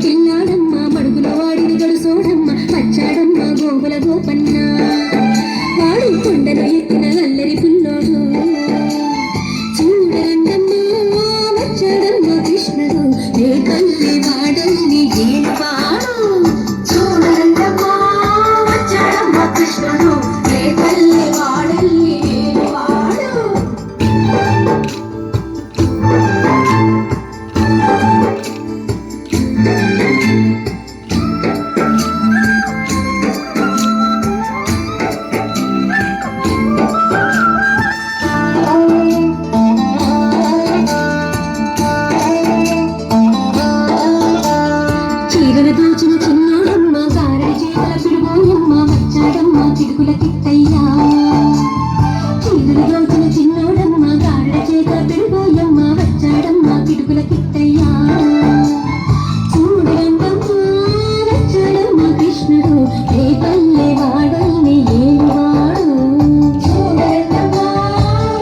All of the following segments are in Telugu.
పిల్లాడమ్మ మడుగుల వాడిని గడుసోడమ్మ వచ్చాడమ్మ గోగుల గోపన్న వాడు కొండను ఎక్కిన అల్లరి పిల్లోడు చూడరండమ్మ వచ్చాడమ్మ కృష్ణుడు ఏ తల్లి వాడల్ని ఏడువాడు చూడరండమ్మ వచ్చాడమ్మ కృష్ణుడు ఏ తల్లి వాడల్ని ఏడువాడు చీరను దోచిన చిన్నోడమ్మ గారెడి చేతుల పిడుగోయమ్మ వచ్చాడమ్మ చిడుకుల కిట్టయ్యా చీరను దోచిన చిన్నోడమ్మ గారెడి చేతుల పిడుగోయమ్మ వచ్చాడమ్మ చిడుకుల కిట్టయ్యా చూడరండమ్మ వచ్చాడమ్మ కృష్ణుడు ఏ పల్లె వాడల్ని ఏడువాడు చూడరండమ్మ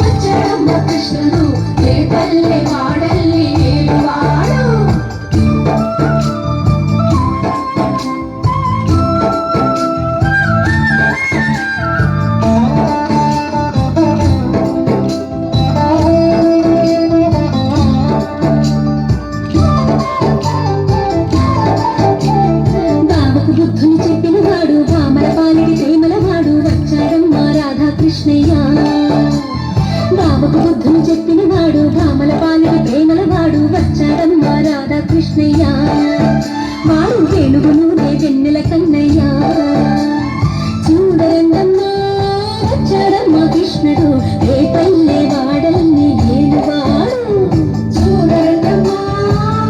వచ్చాడమ్మ కృష్ణుడు ఏ పల్లె వాడల్ని ఏడువాడు బావకు బుద్ధుని చెప్పినవాడు భామల పాలిడి ప్రేమలవాడు వచ్చాడమ్మ రాధాకృష్ణయ్య బావకు బుద్ధుని చెప్పినవాడు భామల పాలిడి ప్రేమలవాడు వచ్చాడమ్మ రాధాకృష్ణయ్య వాడు వెలుగును వెన్నెల కన్నయ్య చూడరండమ్మ వచ్చాడమ్మ కృష్ణుడు ఏ పల్లె వాడల్ని ఏలువాడు చూడరండమ్మ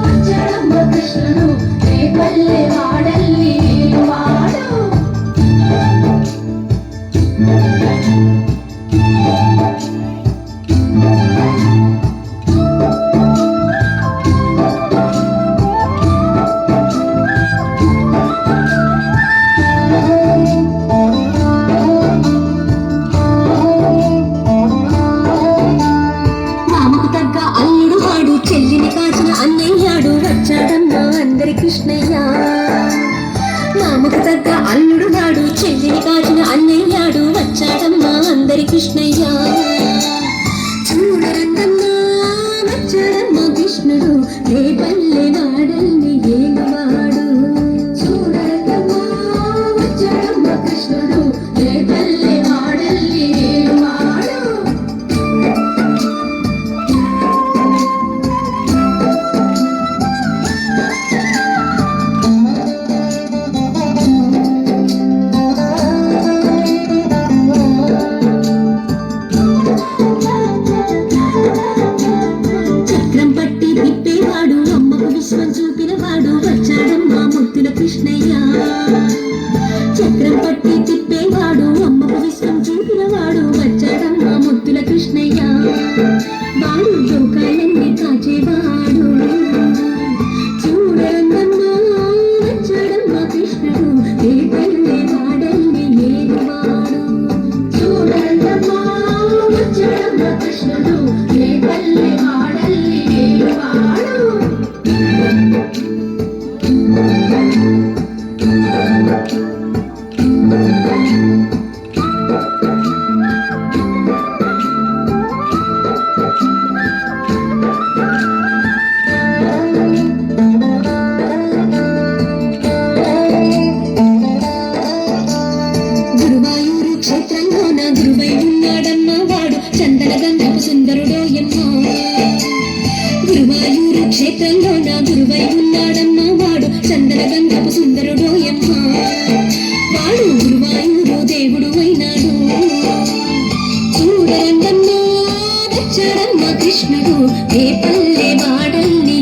వచ్చాడమ్మ కృష్ణుడు ఏ పల్లె వాడల్ని ఏలువాడు మామకు తగ్గ అల్లుడు వాడు చెల్లిని కాచిన అన్నయ్యాడు వచ్చాడమ్మ అందరి కృష్ణయ్య మామకు తగ్గ అల్లుడు వాడు చెల్లిని కాచిన అన్నయ్యాడు వచ్చాడమ్మ అందరి కృష్ణయ్య చూడరండమ్మ వచ్చాడమ్మ కృష్ణుడు ఏ పల్లె వాడల్ని ఏలువాడు చూడరండమ్మ వచ్చాడమ్మ కృష్ణుడు ఏ పల్లె వాడల్ని ఏలువాడు చక్రం పట్టి తిప్పేవాడు అమ్మకు విశ్వం చూపినవాడు వచ్చాడమ్మ ముద్దుల కృష్ణయ్య చక్రం పట్టి తిప్పేవాడు అమ్మకు విశ్వం చూపినవాడు వచ్చాడమ్మ ముద్దుల కృష్ణయ్య వాడు లోకాలన్నీ కాచేవాడు చూడరండమ్మ వచ్చాడమ్మ కృష్ణుడు ఏ పల్లె వాడల్ని ఏలువాడు చూడరండమ్మ వచ్చాడమ్మ కృష్ణుడు ఏ పల్లె వాడల్ని ఏలువాడు గురువాయూరు క్షేత్రంలోన గురువై ఉన్నాడమ్మ వాడు చందన గంధపు సుందరుడోయమ్మ గురువాయూరు క్షేత్రంలోన గురువై ఉన్నాడమ్మ వాడు చందన గంధపు సుందరుడోయమ్మ వాడు గురువాయూరు దేవుడు అయినాడు చూడరండమ్మ వచ్చాడమ్మ కృష్ణుడు ఏ పల్లె వాడల్ని